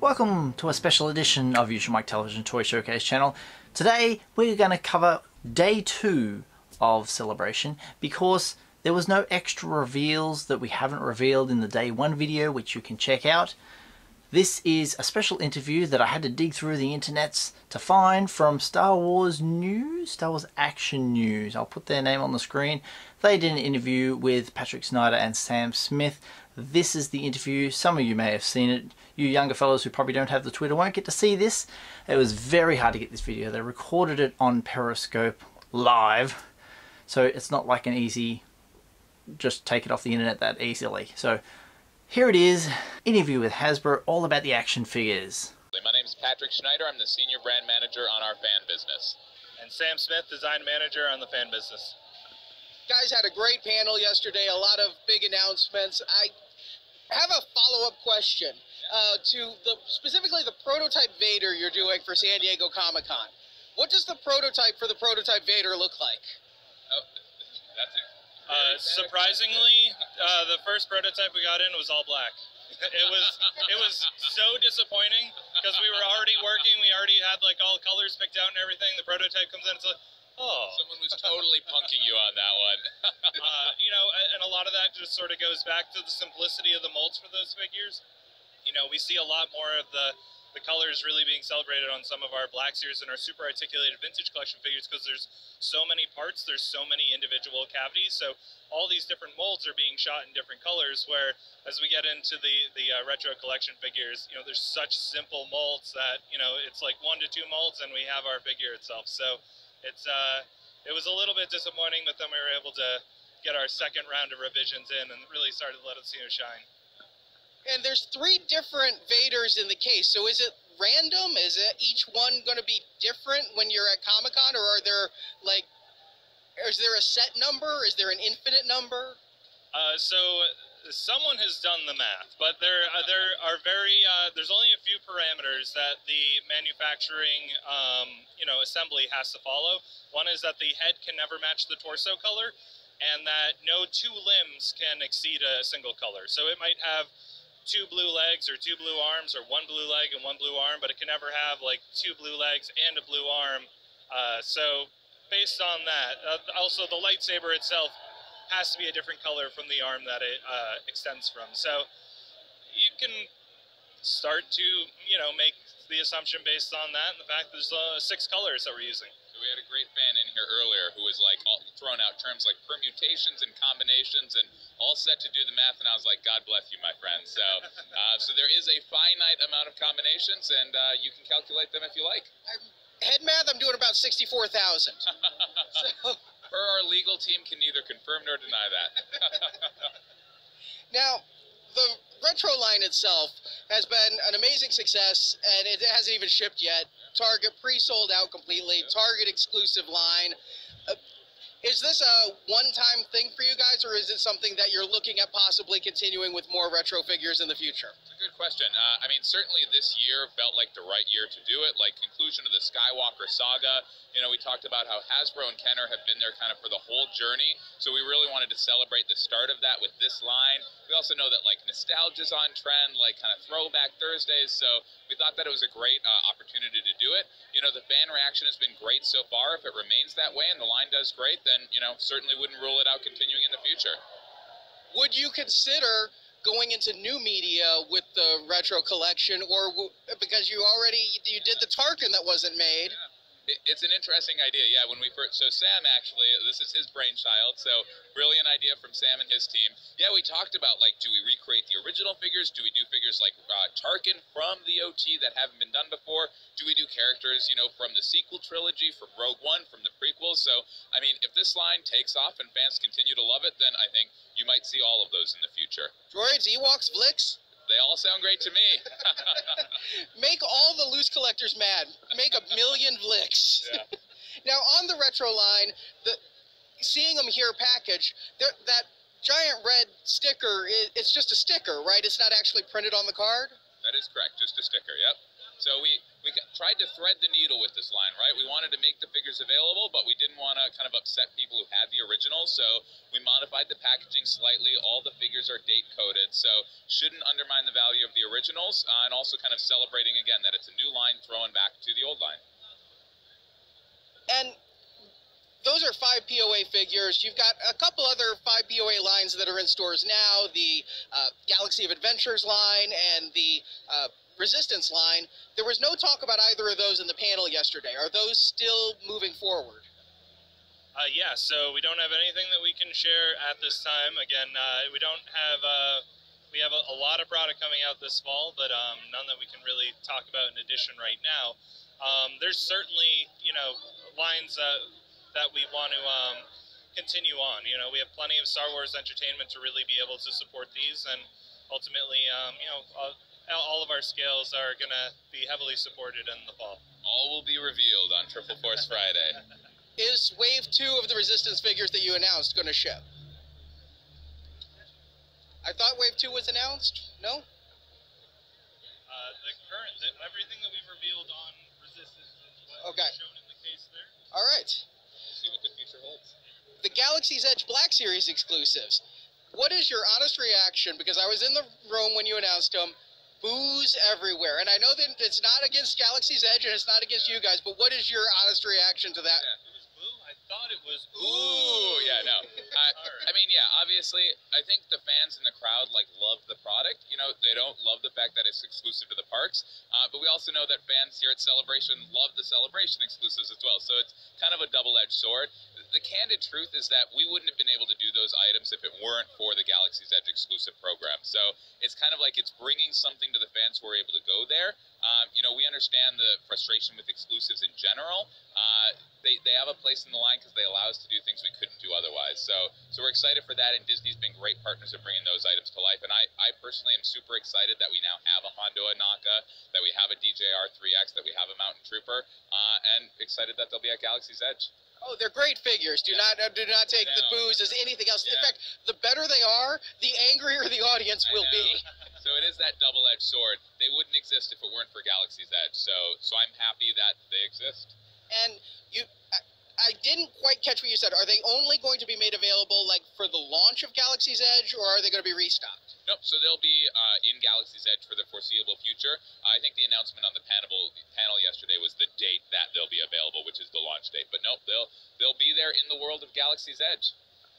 Welcome to a special edition of Usualmike Television Toy Showcase channel. Today we're going to cover day 2 of Celebration because there was no extra reveals that we haven't revealed in the day 1 video, which you can check out. This is a special interview that I had to dig through the internets to find from Star Wars Action News. I'll put their name on the screen. They did an interview with Patrick Schnider and Sam Smith. This is the interview. Some of you may have seen it. You younger fellows who probably don't have the Twitter won't get to see this. It was very hard to get this video. They recorded it on Periscope live, so it's not like an easy just take it off the internet that easily. So here it is, interview with Hasbro, all about the action figures. My name is Patrick Schnider. I'm the Senior Brand Manager on our fan business. And Sam Smith, Design Manager on the fan business. Guys had a great panel yesterday, a lot of big announcements. I have a follow-up question to specifically the prototype Vader you're doing for San Diego Comic-Con. What does the prototype for the prototype Vader look like? Oh, that's it. Surprisingly, the first prototype we got in was all black. It was so disappointing because we were already working. We already had like all colors picked out and everything. The prototype comes in, it's like, oh. Someone was totally punking you on that one. You know, and a lot of that just sort of goes back to the simplicity of the molds for those figures. You know, we see a lot more of the colors really being celebrated on some of our Black Series and our super articulated vintage collection figures because there's so many parts, there's so many individual cavities, so all these different molds are being shot in different colors, where as we get into the retro collection figures, you know, there's such simple molds that, you know, it's like 1 to 2 molds and we have our figure itself. So it's it was a little bit disappointing, but then we were able to get our second round of revisions in and really started to let us, you know, shine. And there's 3 different Vaders in the case, so is it random? Is it each one going to be different when you're at Comic-Con, or are there, like, is there a set number? Is there an infinite number? So someone has done the math, but there are there's only a few parameters that the manufacturing, you know, assembly has to follow. One is that the head can never match the torso color, and that no 2 limbs can exceed a single color. So it might have 2 blue legs or 2 blue arms, or 1 blue leg and 1 blue arm, but it can never have like 2 blue legs and a blue arm. So based on that, also the lightsaber itself has to be a different color from the arm that it extends from. So you can start to, you know, make the assumption based on that and the fact that there's 6 colors that we're using. We had a great fan in here earlier who was like throwing out terms like permutations and combinations and all set to do the math, and I was like, God bless you, my friend. So so there is a finite amount of combinations, and you can calculate them if you like. Head math, I'm doing about 64,000. So, Our legal team can neither confirm nor deny that. now, the retro line itself has been an amazing success, and it hasn't even shipped yet. Target pre-sold out completely, Target exclusive line. Is this a one-time thing for you guys, or is it something that you're looking at possibly continuing with more retro figures in the future? It's a good question. I mean, certainly this year felt like the right year to do it, like conclusion of the Skywalker saga. You know, we talked about how Hasbro and Kenner have been there kind of for the whole journey, so we really wanted to celebrate the start of that with this line. We also know that, like, nostalgia's on trend, like kind of throwback Thursdays, so we thought that it was a great opportunity to do it. You know, the fan reaction has been great so far. If it remains that way and the line does great, then, you know, certainly wouldn't rule it out continuing in the future. Would you consider going into new media with the retro collection, or because you did the Tarkin that wasn't made? Yeah. It's an interesting idea, yeah. When we first, so Sam actually, this is his brainchild, so brilliant idea from Sam and his team. Yeah, we talked about, like, do we recreate the original figures? Do we do figures like Tarkin from the OT that haven't been done before? Do we do characters, you know, from the sequel trilogy, from Rogue One, from the prequels? So, I mean, if this line takes off and fans continue to love it, then I think you might see all of those in the future. Droids, Ewoks, Vlix? They all sound great to me. Make all the loose collectors mad. Make 1 million Vlix. Yeah. Now, on the retro line, seeing them here packaged, that giant red sticker, it's just a sticker, right? It's not actually printed on the card? That is correct, just a sticker, yep. So we tried to thread the needle with this line, right? We wanted to make the figures available, but we didn't want to kind of upset people who had the originals. So we modified the packaging slightly. All the figures are date coded, so shouldn't undermine the value of the originals, and also kind of celebrating again that it's a new line throwing back to the old line. And those are 5 POA figures. You've got a couple other 5 POA lines that are in stores now, the Galaxy of Adventures line and the Resistance line. There was no talk about either of those in the panel yesterday. Are those still moving forward? Yeah, so we don't have anything that we can share at this time. Again, we don't have, we have a lot of product coming out this fall, but none that we can really talk about in addition right now. There's certainly, you know, lines that we want to continue on. You know, we have plenty of Star Wars entertainment to really be able to support these, and ultimately, you know, all of our scales are going to be heavily supported in the fall. All will be revealed on Triple Force Friday. Is Wave 2 of the Resistance figures that you announced going to ship? I thought Wave 2 was announced. No? Everything that we've revealed on Resistance is what okay. is shown in the case there. All right. See what the future holds. The Galaxy's Edge Black Series exclusives. What is your honest reaction? Because I was in the room when you announced them. Boos everywhere. And I know that it's not against Galaxy's Edge and it's not against you guys, but what is your honest reaction to that? It was boo? I thought it was ooh. Ooh, yeah, no. I mean, yeah, obviously, I think the fans in the crowd, like, love the product. You know, they don't love the fact that it's exclusive to the parks, but we also know that fans here at Celebration love the Celebration exclusives as well, so it's kind of a double-edged sword. The candid truth is that we wouldn't have been able to do those items if it weren't for the Galaxy's Edge exclusive program, so it's kind of like it's bringing something to the fans who are able to go there. You know, we understand the frustration with exclusives in general. They have a place in the line because they allow us to do things we couldn't do otherwise. So we're excited for that, and Disney's been great partners in bringing those items to life. And I personally am super excited that we now have a Hondo Anaka, that we have a DJR 3X, that we have a Mountain Trooper, and excited that they'll be at Galaxy's Edge. Oh, they're great figures. Do not take the boos as anything else. In fact, the better they are, the angrier the audience will be. So it is that double-edged sword. They wouldn't exist if it weren't for Galaxy's Edge. So I'm happy that they exist. And I didn't quite catch what you said. Are they only going to be made available like for the launch of Galaxy's Edge, or are they going to be restocked? Nope. So they'll be in Galaxy's Edge for the foreseeable future. I think the announcement on the panel yesterday was the date that they'll be available, which is the launch date. But nope, they'll be there in the world of Galaxy's Edge.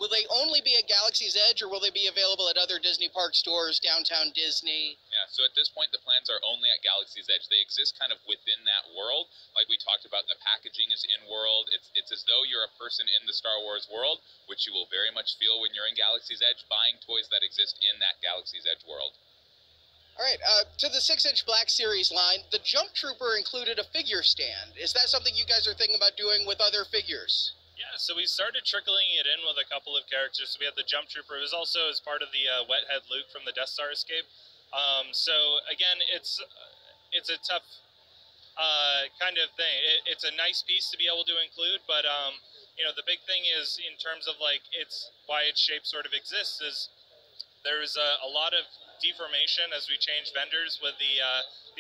Will they only be at Galaxy's Edge, or will they be available at other Disney park stores, downtown Disney? Yeah, so at this point, the plans are only at Galaxy's Edge. They exist kind of within that world. Like we talked about, the packaging is in-world. It's as though you're a person in the Star Wars world, which you will very much feel when you're in Galaxy's Edge, buying toys that exist in that Galaxy's Edge world. All right, to the 6-inch Black Series line, the Jump Trooper included a figure stand. Is that something you guys are thinking about doing with other figures? Yeah, so we started trickling it in with a couple of characters. So we had the Jump Trooper. It was also as part of the Wethead Luke from the Death Star escape. So again, it's a tough kind of thing. It's a nice piece to be able to include, but you know, the big thing is in terms of like why its shape sort of exists is there's a lot of deformation as we change vendors with the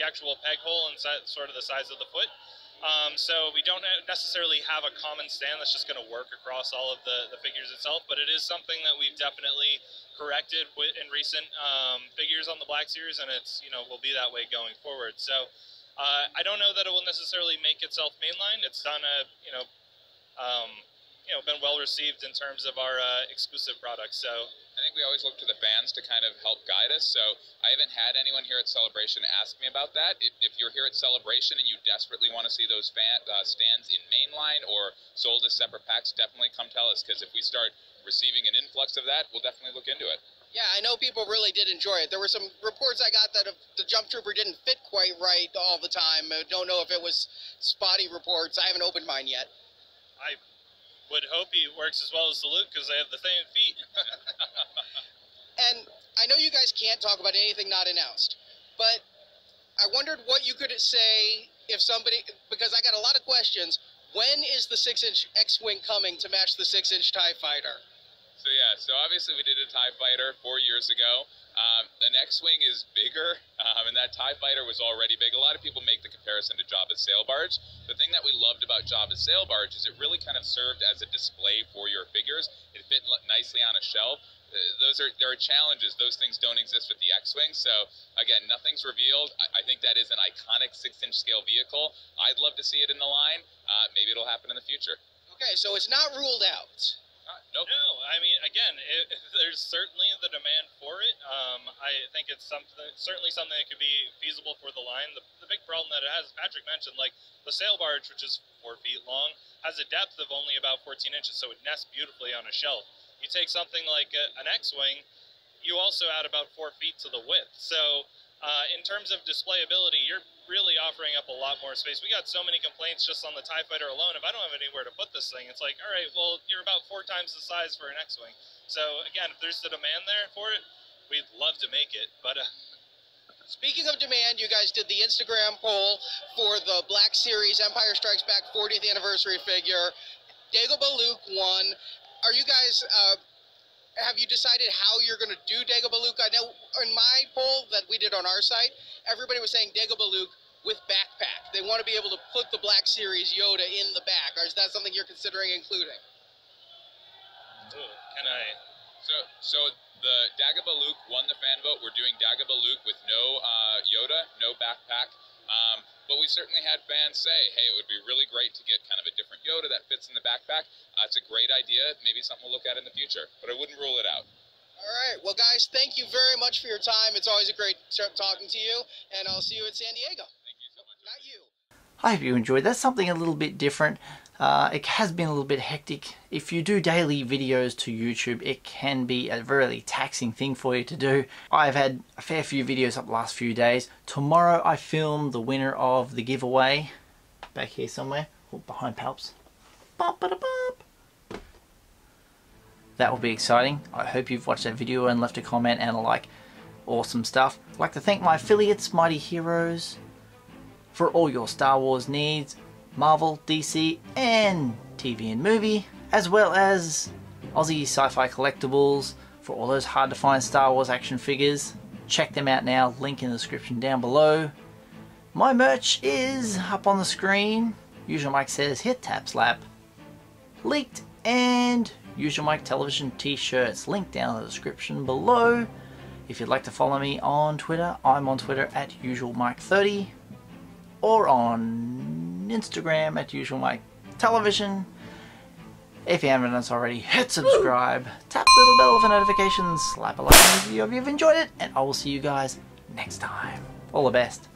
actual peg hole and sort of the size of the foot. So we don't necessarily have a common stand that's just going to work across all of the figures itself, but it is something that we've definitely corrected in recent figures on the Black Series, and it's, you know, will be that way going forward. So I don't know that it will necessarily make itself mainline. It's done been well received in terms of our exclusive products. So I think we always look to the fans to kind of help guide us. So I haven't had anyone here at Celebration ask me about that. If you're here at Celebration and you desperately want to see those stands in mainline or sold as separate packs, definitely come tell us, because if we start receiving an influx of that, we'll definitely look into it. Yeah, I know people really did enjoy it. There were some reports I got that the Jump Trooper didn't fit quite right all the time. I don't know if it was spotty reports. I haven't opened mine yet. I would hope he works as well as the Luke, because they have the same feet. And I know you guys can't talk about anything not announced, but I wondered what you could say if somebody, because I got a lot of questions, when is the 6-inch X-Wing coming to match the 6-inch TIE Fighter? So yeah, so obviously we did a TIE Fighter 4 years ago. An X-Wing is bigger, and that TIE Fighter was already big. A lot of people make the comparison to Jabba's sail barge. The thing that we loved about Jabba's sail barge is it really kind of served as a display for your figures. It fit nicely on a shelf. There are challenges. Those things don't exist with the X-Wing. So again, nothing's revealed. I think that is an iconic 6-inch scale vehicle. I'd love to see it in the line. Maybe it'll happen in the future. Okay, so it's not ruled out. Nope. No, I mean, again, there's certainly the demand for it. I think it's certainly something that could be feasible for the line. The big problem that it has, Patrick mentioned, like the sail barge, which is 4 feet long, has a depth of only about 14 inches, so it nests beautifully on a shelf. You take something like an X-Wing, you also add about 4 feet to the width. So in terms of displayability, you're really offering up a lot more space. We got so many complaints just on the TIE Fighter alone. If I don't have anywhere to put this thing, it's like, all right, well, you're about 4 times the size for an X-Wing. So again, if there's the demand there for it, we'd love to make it. But speaking of demand, you guys did the Instagram poll for the Black Series Empire Strikes Back 40th anniversary figure. Dagobah Luke won. Are you guys, have you decided how you're going to do Dagobah Luke? I know in my poll that we did on our site, everybody was saying Dagobah Luke with backpack. They want to be able to put the Black Series Yoda in the back. Or is that something you're considering including? ooh, can I? So the Dagobah Luke won the fan vote. We're doing Dagobah Luke with no Yoda, no backpack. But we certainly had fans say, hey, it would be really great to get kind of a different Yoda that fits in the backpack. It's a great idea. Maybe something we'll look at in the future, but I wouldn't rule it out. All right. Well, guys, thank you very much for your time. It's always a great trip talking to you, and I'll see you at San Diego. Thank you so much. Not you. I hope you enjoyed. That's something a little bit different. It has been a little bit hectic. If you do daily videos to YouTube, it can be a really taxing thing for you to do. I've had a fair few videos up the last few days. Tomorrow I film the winner of the giveaway. Back here somewhere. Oh, behind Palps. Bop, ba, da, bop. That will be exciting. I hope you've watched that video and left a comment and a like. Awesome stuff. I'd like to thank my affiliates, Mighty Heroes, for all your Star Wars needs, Marvel, DC, and TV and movie, as well as Aussie Sci-Fi Collectibles for all those hard to find Star Wars action figures. Check them out now, link in the description down below. My merch is up on the screen. Usualmike says hit tap slap. Leaked and Usualmike television t-shirts, link down in the description below. If you'd like to follow me on Twitter, I'm on Twitter at Usualmike30 or on Instagram at Usualmike television. If you haven't done so already, hit subscribe, tap the little bell for notifications, slap a like if you've enjoyed it, and I will see you guys next time. All the best.